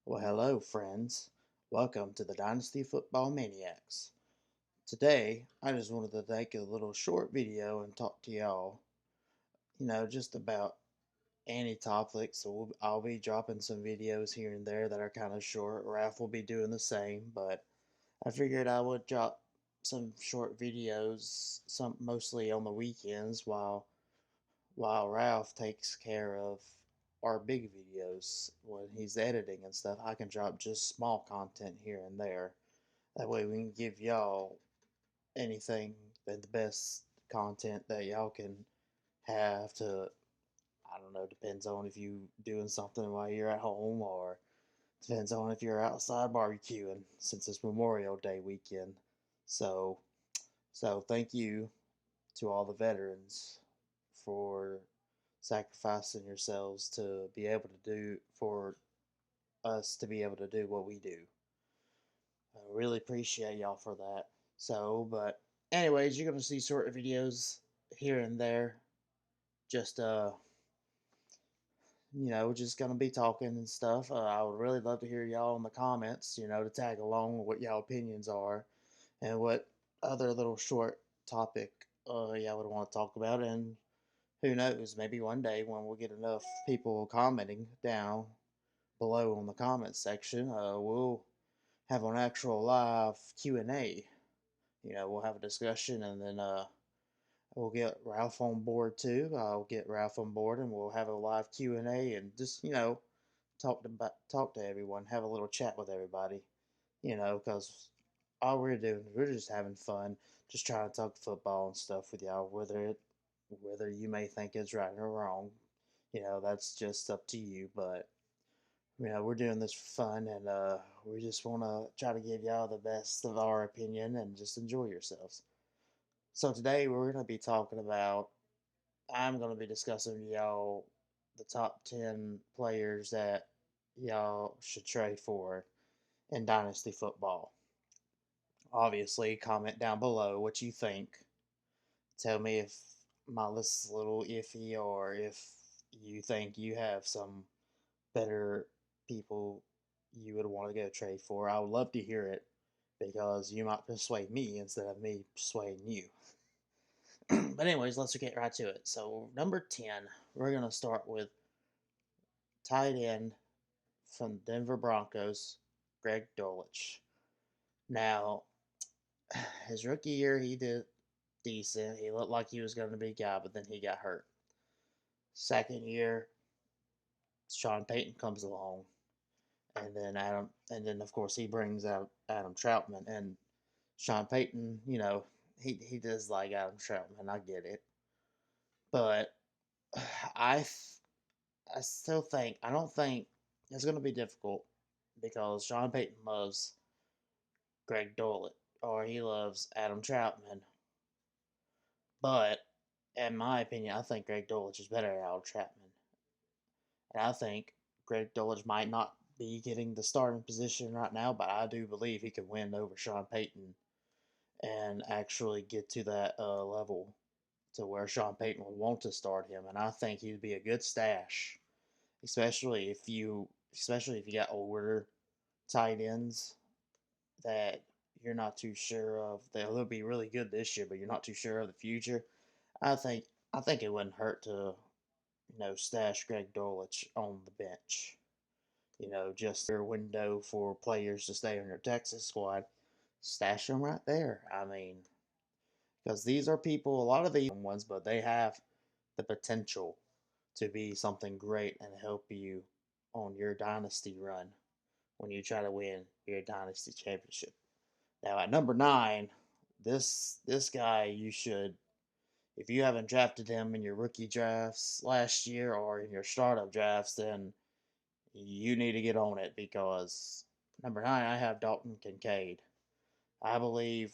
Well, hello, friends. Welcome to the Dynasty Football Maniacs. Today, I just wanted to take a little short video and talk to y'all, just about any topic. So I'll be dropping some videos here and there that are kind of short. Ralph will be doing the same, but I figured I would drop some short videos, some mostly on the weekends, while Ralph takes care of our big videos when he's editing and stuff. I can drop just small content here and there. That way we can give y'all anything the best content that y'all can have to, I don't know, depends on if you doing something while you're at home or depends on if you're outside barbecuing since it's Memorial Day weekend. So so thank you to all the veterans for sacrificing yourselves to be able to do for us to be able to do what we do. I really appreciate y'all for that. But anyways, you're gonna see short videos here and there. Just just gonna be talking and stuff. I would really love to hear y'all in the comments. To tag along with what y'all opinions are and what other little short topic y'all would want to talk about. And who knows, maybe one day when we'll get enough people commenting down below on the comments section, we'll have an actual live Q&A. We'll have a discussion and then we'll get Ralph on board too. I'll get Ralph on board and we'll have a live Q&A and just, talk to everyone, have a little chat with everybody, because all we're doing, we're just having fun, just trying to talk football and stuff with y'all, whether you may think it's right or wrong, that's just up to you, but we're doing this for fun, and we just want to try to give y'all the best of our opinion and just enjoy yourselves. So today we're going to be talking about. I'm going to be discussing with y'all the top 10 players that y'all should trade for in Dynasty Football. Obviously, comment down below what you think. Tell me if my list is a little iffy or if you think you have some better people you would want to go trade for. I would love to hear it because you might persuade me instead of me persuading you. But anyways, let's get right to it. So number 10, we're gonna start with tight end from Denver Broncos, Greg Dulcich. Now, his rookie year he did decent. He looked like he was gonna be a guy, but then he got hurt. Second year, Sean Payton comes along, and then of course he brings out Adam Troutman, and Sean Payton, he does like Adam Troutman. I get it, but I I still think I don't think it's going to be difficult because Sean Payton loves Greg Dulcich or he loves Adam Troutman, but in my opinion, I think Greg Dulcich is better than Adam Troutman, and I think Greg Dulcich might not be getting the starting position right now, but I do believe he could win over Sean Payton and actually get to that level to where Sean Payton would want to start him, and I think he'd be a good stash, especially if you got older tight ends that you're not too sure of. They'll be really good this year, but you're not too sure of the future. I think I think it wouldn't hurt to stash Greg Dulcich on the bench. Just your window for players to stay on your Texas squad. Stash them right there. I mean, because these are people, a lot of these ones, but they have the potential to be something great and help you on your dynasty run when you try to win your dynasty championship. Now at number 9, this guy you should, if you haven't drafted him in your rookie drafts last year or in your startup drafts, then you need to get on it because number 9 I have Dalton Kincaid. I believe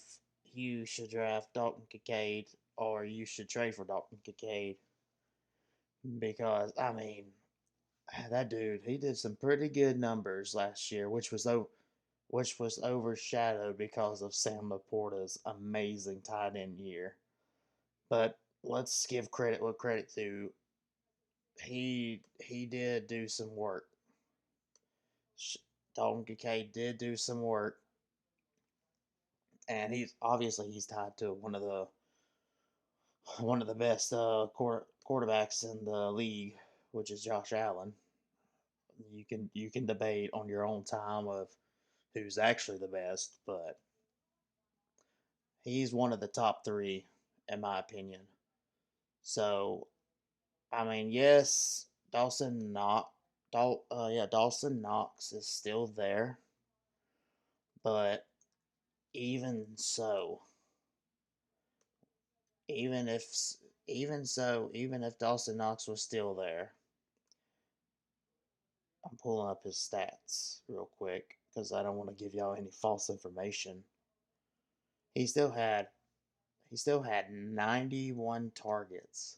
you should draft Dalton Kincaid or you should trade for Dalton Kincaid because I mean that dude he did some pretty good numbers last year, which was overshadowed because of Sam Laporta's amazing tight end year. But let's give credit what credit to. He did do some work. Dalton Kincaid did do some work, and he's tied to one of the best quarterbacks in the league, which is Josh Allen. You can debate on your own time of who's actually the best, but he's one of the top three in my opinion. So I mean, yes, Dawson Knox is still there, but even so, even if even if Dawson Knox was still there, I'm pulling up his stats real quick because I don't want to give y'all any false information. He still had he still had 91 targets,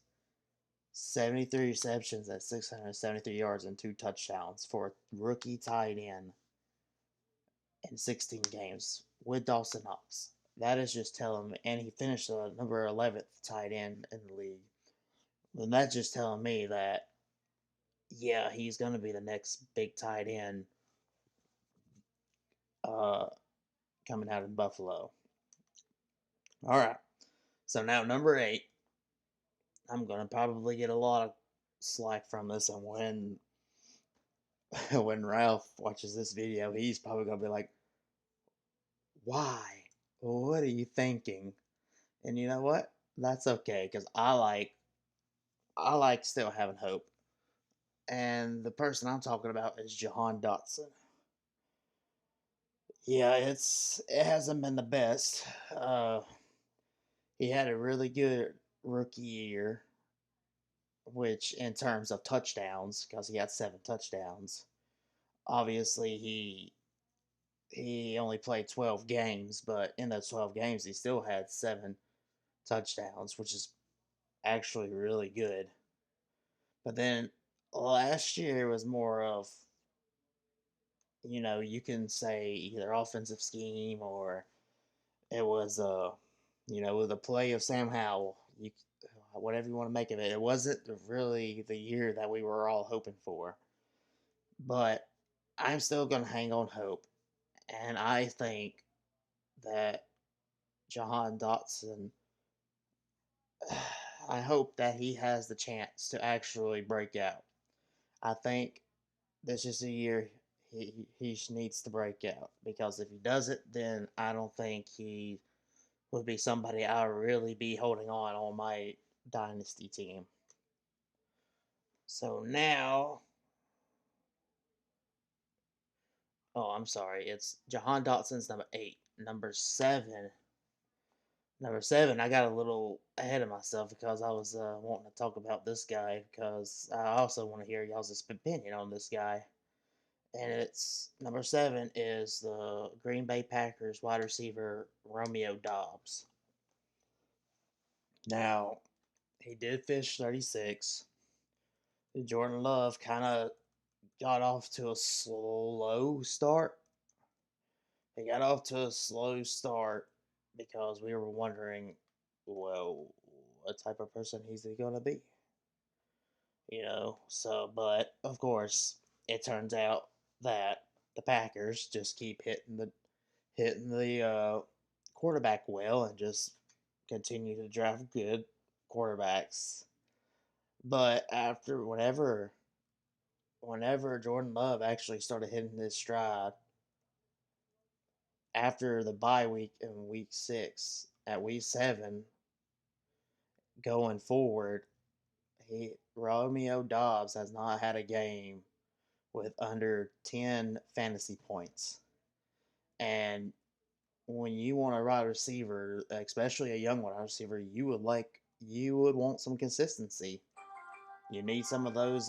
73 receptions at 673 yards and 2 touchdowns for a rookie tight end in 16 games with Dawson Knox. That is just telling me, and he finished number 11th tight end in the league. And that's just telling me that, yeah, he's going to be the next big tight end uh, coming out of Buffalo. All right. So now number 8, I'm going to probably get a lot of slack from this, and when Ralph watches this video, he's probably going to be like, "Why? What are you thinking?" And you know what? That's okay because I like still having hope. And the person I'm talking about is Jahan Dotson. Yeah, it hasn't been the best. Uh, he had a really good rookie year, which in terms of touchdowns, because he had 7 touchdowns. Obviously, he only played 12 games, but in those 12 games, he still had 7 touchdowns, which is actually really good. But then last year was more of, you can say either offensive scheme or it was with the play of Sam Howell. Whatever you want to make of it. It wasn't really the year that we were all hoping for. But I'm still gonna hang on hope. And I think that Jahan Dotson I hope that he has the chance to actually break out. I think this is a year he needs to break out because if he doesn't, then I don't think he would be somebody I would really be holding on my dynasty team. So now, oh, I'm sorry, it's Jahan Dotson's number 8. Number seven, I got a little ahead of myself because I was wanting to talk about this guy because I also want to hear y'all's opinion on this guy. And it's number 7 is the Green Bay Packers wide receiver Romeo Doubs. Now, he did finish 36. Jordan Love kind of got off to a slow start. He got off to a slow start because we were wondering, well, what type of person he's going to be. But of course, it turns out that the Packers just keep hitting the quarterback well and just continue to draft good quarterbacks. But after whenever Jordan Love actually started hitting his stride after the bye week in week 6, at week 7 going forward, Romeo Doubs has not had a game with under 10 fantasy points. And when you want a wide receiver, especially a young wide receiver, you would want some consistency. You need some of those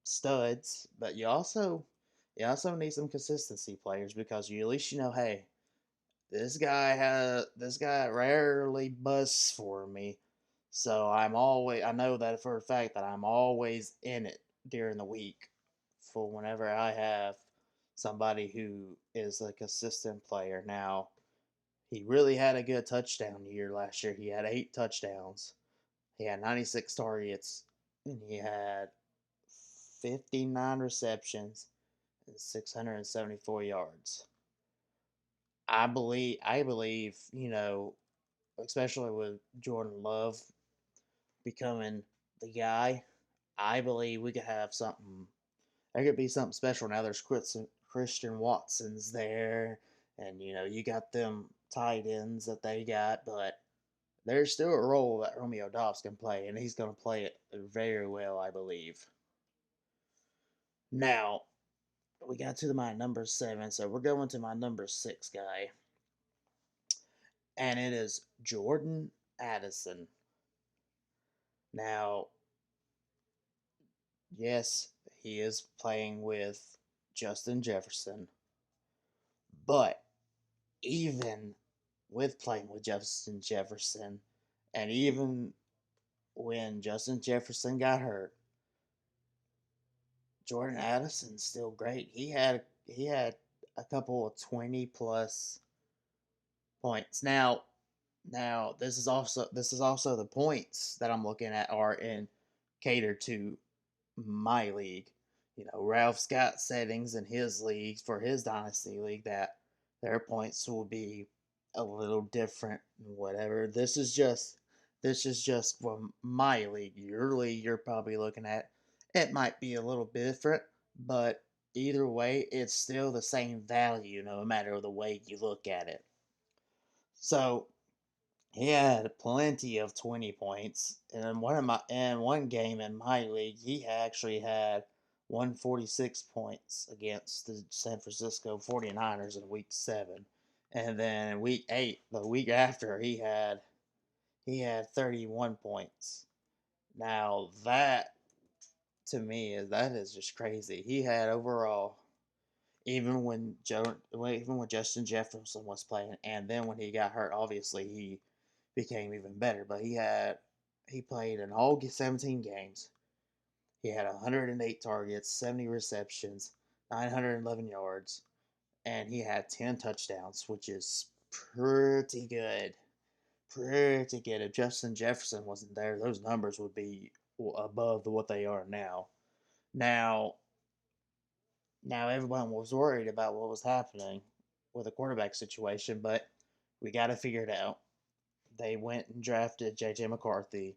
studs, but you also need some consistency players because you at least hey, this guy rarely busts for me. So I know that for a fact that I'm always in it during the week for whenever I have somebody who is a consistent player. Now, he really had a good touchdown year last year. He had 8 touchdowns. He had 96 targets, and he had 59 receptions and 674 yards. I believe, especially with Jordan Love becoming the guy, I believe we could have something. There could be something special now. There's Christian Watson's there, and you got them tight ends that they got, but there's still a role that Romeo Dobbs can play, and he's going to play it very well, I believe. Now, we got to my number 7, so we're going to my number 6 guy, and it is Jordan Addison. Now, yes, he is playing with Justin Jefferson, but even with playing with Justin Jefferson, and even when Justin Jefferson got hurt, Jordan Addison's still great. He had a couple of 20 plus points. Now this is also the points that I'm looking at are in cater to my league. Ralph's got settings in his league for his dynasty league that their points will be a little different. Whatever. This is just for my league. Your league, you're probably looking at it might be a little different, but either way, it's still the same value, no matter the way you look at it. So he had plenty of 20 points. And in one game in my league, he actually had 146 points against the San Francisco 49ers in week 7. And then in week 8, the week after, he had 31 points. Now that to me is just crazy. He had overall, even when Justin Jefferson was playing, and then when he got hurt, obviously he became even better. But he played in all 17 games. He had 108 targets, 70 receptions, 911 yards, and he had 10 touchdowns, which is pretty good. Pretty good. If Justin Jefferson wasn't there, those numbers would be above what they are now. Now, now everyone was worried about what was happening with the quarterback situation, but we got to figure it out. They went and drafted J.J. McCarthy,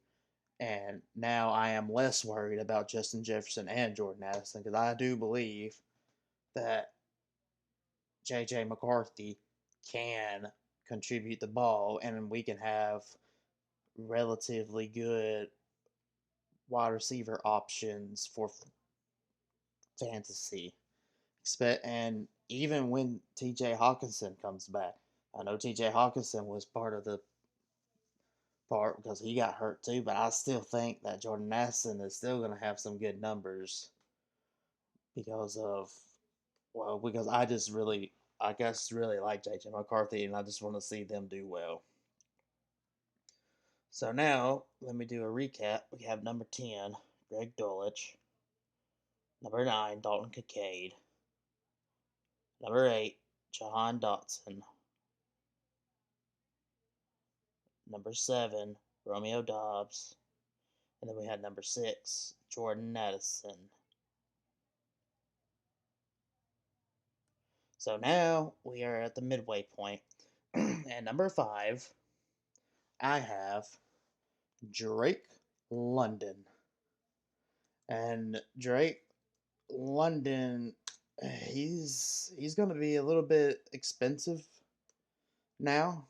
and now I am less worried about Justin Jefferson and Jordan Addison because I do believe that J.J. McCarthy can contribute the ball, and we can have relatively good wide receiver options for fantasy. And even when T.J. Hawkinson comes back, I know T.J. Hawkinson was part of the part because he got hurt too, but I still think that Jordan Addison is still going to have some good numbers because of, well, because I guess, really like J.J. McCarthy, and I just want to see them do well. So now, let me do a recap. We have number 10, Greg Dulcich. Number 9, Dalton Kincaid. Number 8, Jahan Dotson. Number 7, Romeo Dobbs. And then we had number 6, Jordan Addison. So now we are at the midway point. And number 5, I have Drake London. And Drake London, he's going to be a little bit expensive now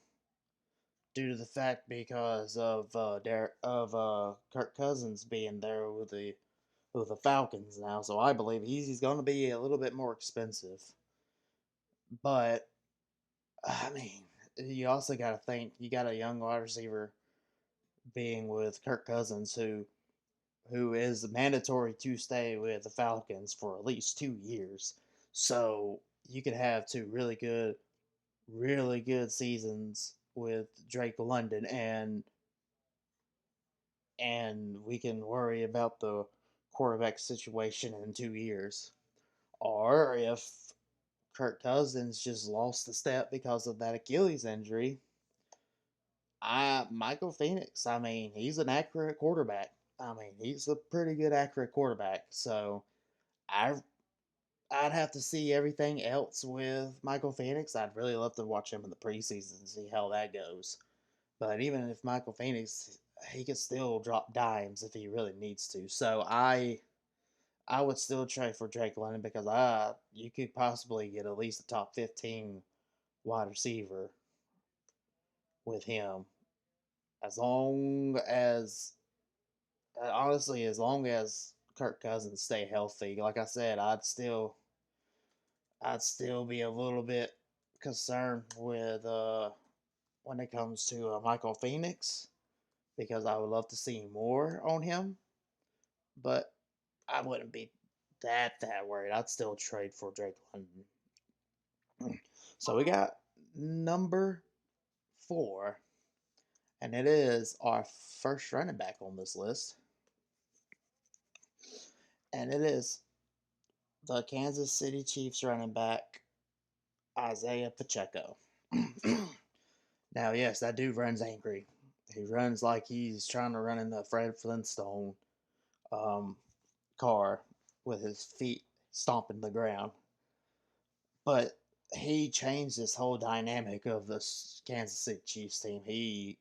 due to the fact because of Kirk Cousins being there with the Falcons now. So I believe he's going to be a little bit more expensive. But I mean, you also got to think you got a young wide receiver being with Kirk Cousins who is mandatory to stay with the Falcons for at least 2 years. So you could have two really good seasons with Drake London, and we can worry about the quarterback situation in 2 years. Or if Kirk Cousins just lost a step because of that Achilles injury, Michael Phoenix, I mean, he's an accurate quarterback. I mean, he's a pretty good accurate quarterback. So I I'd have to see everything else with Michael Phoenix. I'd really love to watch him in the preseason and see how that goes. But even if Michael Phoenix, he could still drop dimes if he really needs to. So I would still trade for Drake London because you could possibly get at least a top 15 wide receiver with him as long as honestly as long as Kirk Cousins stay healthy. Like I said, I'd still be a little bit concerned with when it comes to Michael Phoenix because I would love to see more on him, but I wouldn't be that worried. I'd still trade for Drake London. So we got number 4, and it is our first running back on this list, and it is the Kansas City Chiefs running back Isaiah Pacheco. Now, yes, that dude runs angry. He runs like he's trying to run in the Fred Flintstone um, car with his feet stomping the ground. But he changed this whole dynamic of the Kansas City Chiefs team. He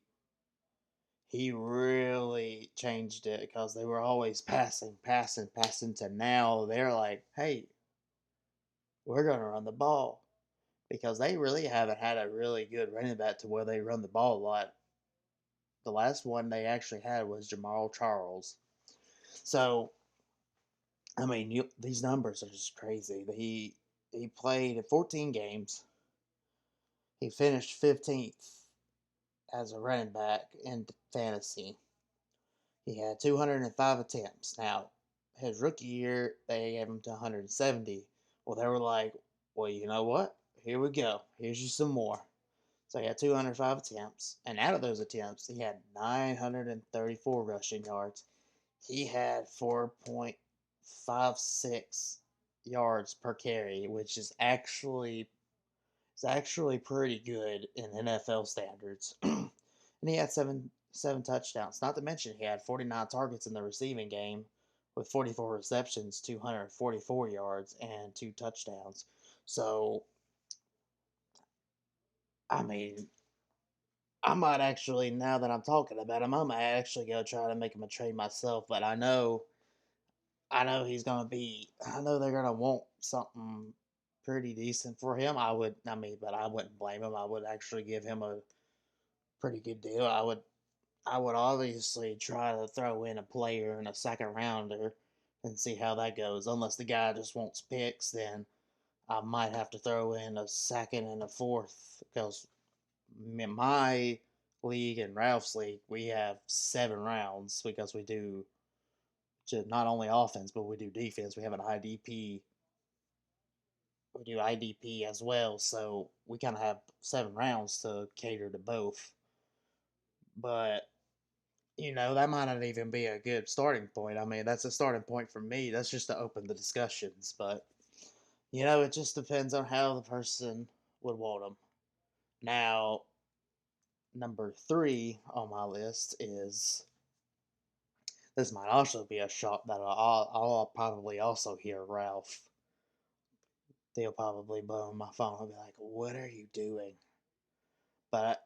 really changed it because they were always passing to now they're like, hey, we're going to run the ball because they really haven't had a really good running back to where they run the ball a lot. The last one they actually had was Jamal Charles. So, I mean, these numbers are just crazy. He played in 14 games. He finished 15th as a running back in fantasy. He had 205 attempts. Now, his rookie year, they gave him to 170. Well, they were like, well, you know what? Here we go. Here's you some more. So he had 205 attempts. And out of those attempts, he had 934 rushing yards. He had 4.56 yards per carry, which is actually pretty good in NFL standards. And he had seven touchdowns. Not to mention he had 49 targets in the receiving game with 44 receptions, 244 yards, and 2 touchdowns. So, I mean, I might actually, now that I'm talking about him, I might actually go try to make him a trade myself. But I know he's gonna be. I know they're gonna want something pretty decent for him. But I wouldn't blame him. I would actually give him a pretty good deal. I would obviously try to throw in a player in a second rounder and see how that goes. Unless the guy just wants picks, then I might have to throw in a second and a fourth because in my league and Ralph's league we have 7 rounds because we do not only offense but we do defense. We have an IDP. We do IDP as well, so we kind of have 7 rounds to cater to both. But that might not even be a good starting point. I mean, that's a starting point for me. That's just to open the discussions. But, it just depends on how the person would want them. Now, number 3 on my list is this might also be a shot that I'll probably also hear Ralph. They'll probably blow my phone and be like, what are you doing? But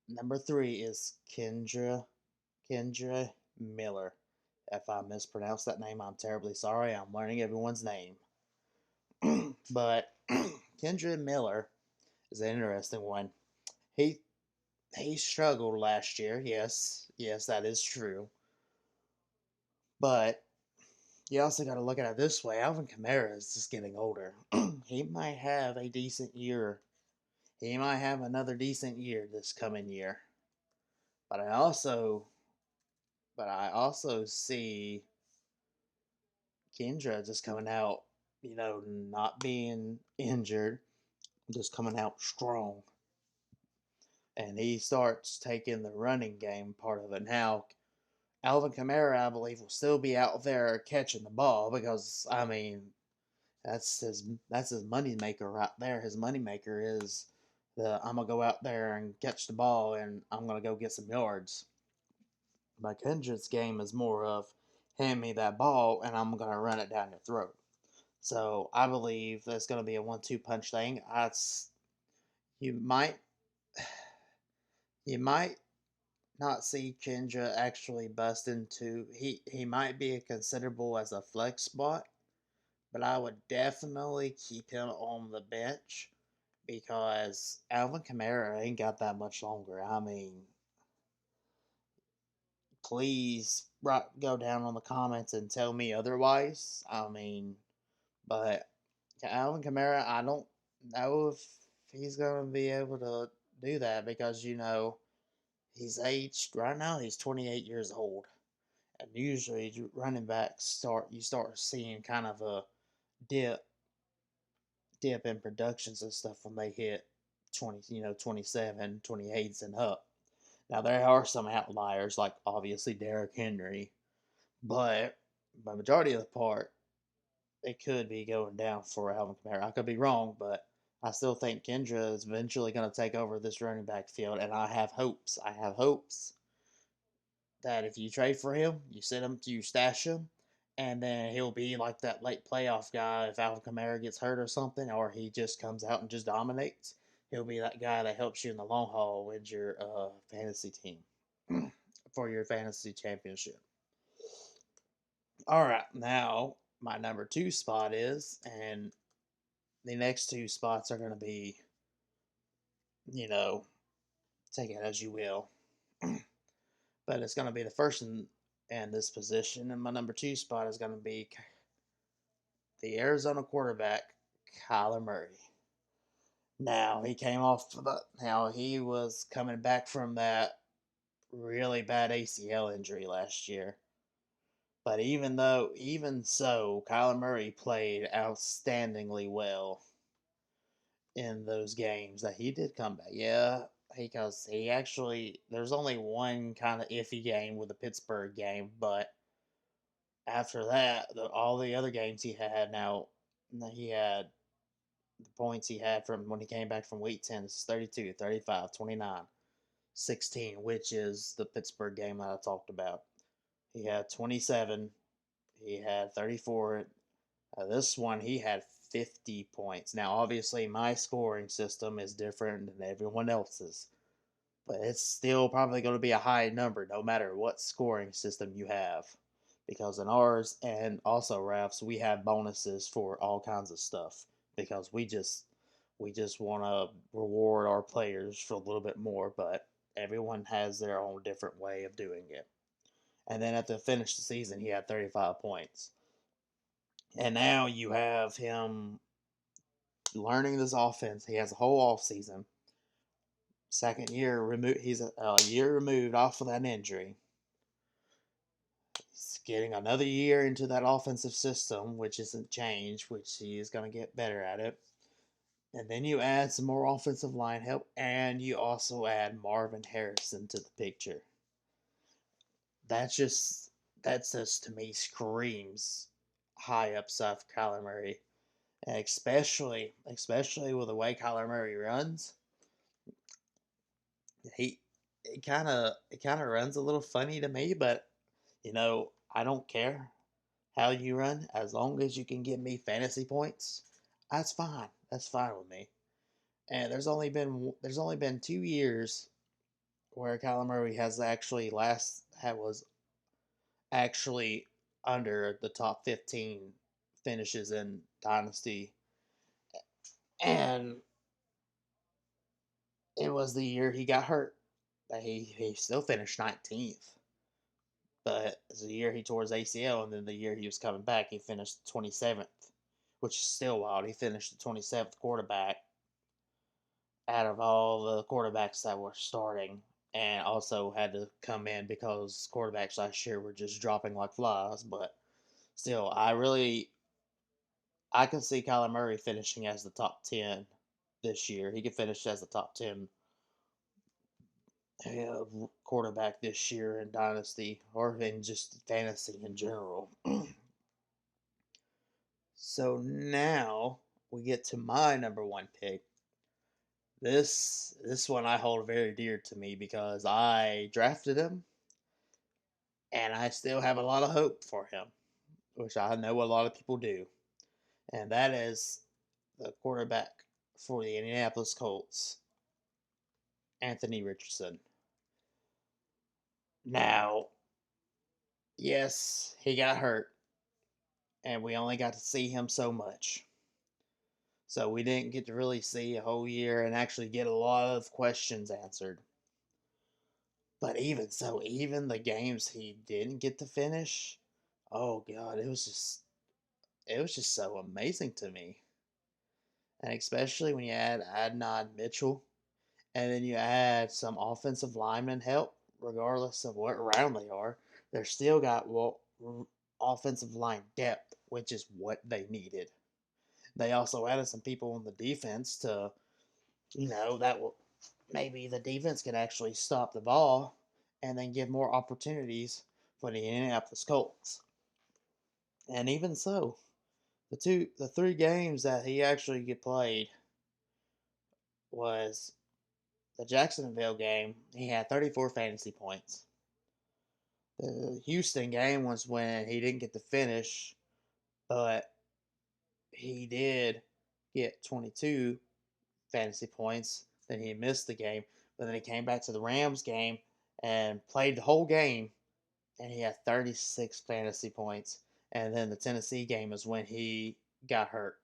number 3 is Kendra Miller. If I mispronounce that name, I'm terribly sorry. I'm learning everyone's name. But Kendra Miller is an interesting one. He he struggled last year. Yes, that is true. But you also got to look at it this way. Alvin Kamara is just getting older. He might have a decent year. He might have another decent year this coming year. But I also see Kendra just coming out, not being injured, just coming out strong. And he starts taking the running game part of it. Now, Alvin Kamara, I believe, will still be out there catching the ball because, I mean, that's his money maker right there. His money maker is I'm gonna go out there and catch the ball and I'm gonna go get some yards. But Kendra's game is more of hand me that ball and I'm gonna run it down your throat. So I believe that's going to be a 1-2 punch thing. You might you might not see Kendra actually bust into. He might be considerable as a flex spot, but I would definitely keep him on the bench because Alvin Kamara ain't got that much longer. I mean, please go down on the comments and tell me otherwise. I mean, but Alvin Kamara, I don't know if he's going to be able to do that because, he's aged right now, he's 28 years old. And usually running backs start seeing kind of a dip dip in productions and stuff when they hit 27, 28s and up. Now there are some outliers like obviously Derrick Henry, but by majority of the part, it could be going down for Alvin Kamara. I could be wrong, but I still think Kendra is eventually going to take over this running back field, and I have hopes. I have hopes that if you trade for him, you stash him, and then he'll be like that late playoff guy if Alvin Kamara gets hurt or something, or he just comes out and just dominates. He'll be that guy that helps you in the long haul with your fantasy team for your fantasy championship. All right, now my number two spot and the next two spots are going to be, you know, take it as you will. But it's going to be the first in this position. And my number two spot is going to be the Arizona quarterback, Kyler Murray. Now, he was coming back from that really bad ACL injury last year. But even so, Kyler Murray played outstandingly well in those games that he did come back. Yeah, because he actually there's only one kind of iffy game with the Pittsburgh game, but after that, all the other games he had the points he had from when he came back from week 10 is 32, 35, 29, 16, which is the Pittsburgh game that I talked about. He had 27, he had 34. This one, he had 50 points. Now, obviously, my scoring system is different than everyone else's, but it's still probably going to be a high number no matter what scoring system you have. Because in ours and also Rafts, we have bonuses for all kinds of stuff because we just want to reward our players for a little bit more, but everyone has their own different way of doing it. And then at the finish of the season, he had 35 points. And now you have him learning this offense. He has a whole off season. Second year removed. He's a year removed off of that injury. He's getting another year into that offensive system, which isn't changed, which he is going to get better at it. And then you add some more offensive line help, and you also add Marvin Harrison to the picture. That's just to me screams high upside for Kyler Murray, and especially with the way Kyler Murray runs. He it kind of runs a little funny to me, but I don't care how you run as long as you can give me fantasy points. That's fine. That's fine with me. And there's only been 2 years where Kyler Murray was actually under the top 15 finishes in Dynasty, and it was the year he got hurt. He still finished 19th, but it was the year he tore his ACL, and then the year he was coming back, he finished 27th, which is still wild. He finished the 27th quarterback out of all the quarterbacks that were starting, and also had to come in because quarterbacks last year were just dropping like flies. But still, I can see Kyler Murray finishing as the top 10 this year. He could finish as the top 10 quarterback this year in Dynasty or in just fantasy in general. So now we get to my number one pick. This one I hold very dear to me because I drafted him and I still have a lot of hope for him, which I know a lot of people do. and that is the quarterback for the Indianapolis Colts, Anthony Richardson. Now, yes, he got hurt, and we only got to see him so much. So we didn't get to really see a whole year and actually get a lot of questions answered. But even so, even the games he didn't get to finish, oh god, it was just so amazing to me. And especially when you add Adnan Mitchell, and then you add some offensive lineman help, regardless of what round they are, they're still got offensive line depth, which is what they needed. They also added some people on the defense to, that will maybe the defense can actually stop the ball and then give more opportunities for the Indianapolis Colts. And even so, the three games that he actually get played was the Jacksonville game. He had 34 fantasy points. The Houston game was when he didn't get to finish, but he did get 22 fantasy points. Then he missed the game, but then he came back to the Rams game and played the whole game, and he had 36 fantasy points. And then the Tennessee game is when he got hurt.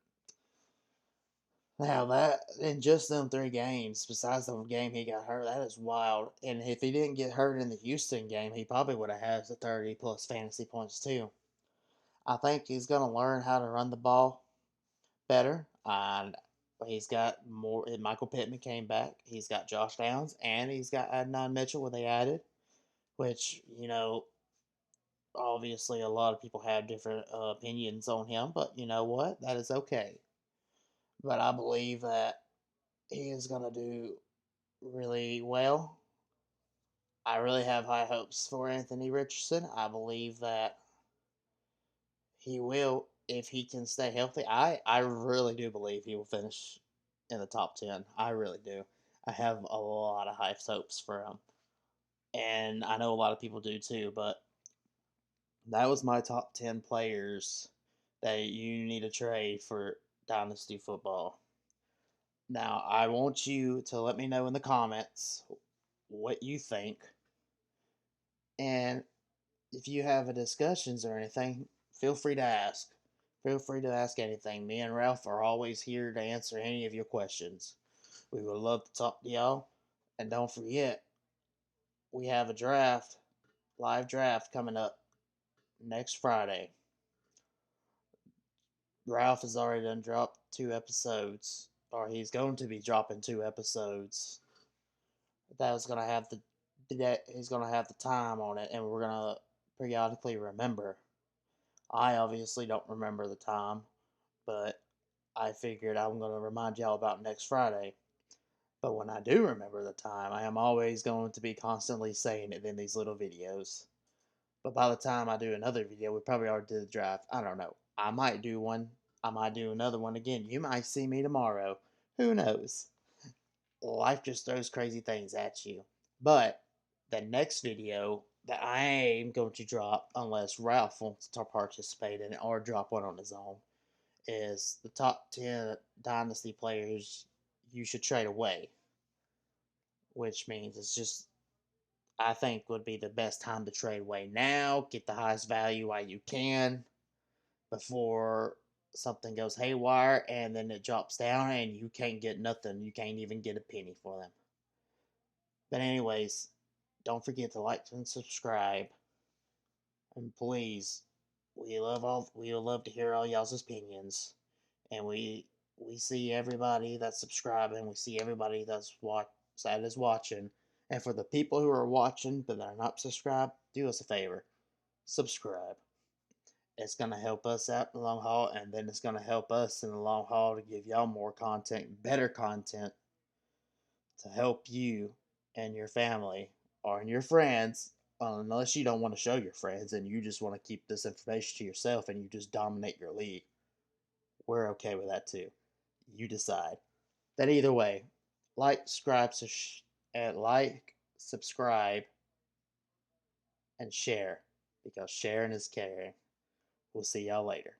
Now that in just them three games, besides the game he got hurt, that is wild. And if he didn't get hurt in the Houston game, he probably would have had the 30 plus fantasy points too. I think he's gonna learn how to run the ball better. And he's got more. Michael Pittman came back. He's got Josh Downs, and he's got Adnan Mitchell, where they added, which obviously a lot of people have different opinions on him, but you know what? That is okay. But I believe that he is going to do really well. I really have high hopes for Anthony Richardson. I believe that he will, if he can stay healthy. I really do believe he will finish in the top 10. I really do. I have a lot of high hopes for him. And I know a lot of people do too, but that was my top 10 players that you need to trade for Dynasty Football. Now, I want you to let me know in the comments what you think. And if you have discussions or anything, feel free to ask. Feel free to ask anything. Me and Ralph are always here to answer any of your questions. We would love to talk to y'all. And don't forget, we have a live draft coming up next Friday. Ralph has already done dropped 2 episodes, or he's going to be dropping 2 episodes. That was gonna have he's gonna have the time on it, and we're gonna periodically remember. I obviously don't remember the time, but I figured I'm gonna remind y'all about next Friday. But when I do remember the time, I am always going to be constantly saying it in these little videos. But by the time I do another video, we probably already did the draft. I don't know. I might do one. I might do another one again. You might see me tomorrow. Who knows? Life just throws crazy things at you. But the next video that I am going to drop, unless Ralph wants to participate in it or drop one on his own, is the top 10 Dynasty players you should trade away. Which means it's just, I think, would be the best time to trade away now, get the highest value while you can before something goes haywire and then it drops down and you can't get nothing. You can't even get a penny for them. But anyways, don't forget to like and subscribe. And please, we love to hear all y'all's opinions. And we see everybody that's subscribing. We see everybody that is watching. And for the people who are watching but are not subscribed, do us a favor. Subscribe. It's going to help us out in the long haul, and then it's going to help us in the long haul to give y'all more content, better content, to help you and your family or your friends, unless you don't want to show your friends and you just want to keep this information to yourself and you just dominate your league. We're okay with that too. You decide. But either way, subscribe, and share, because sharing is caring. We'll see y'all later.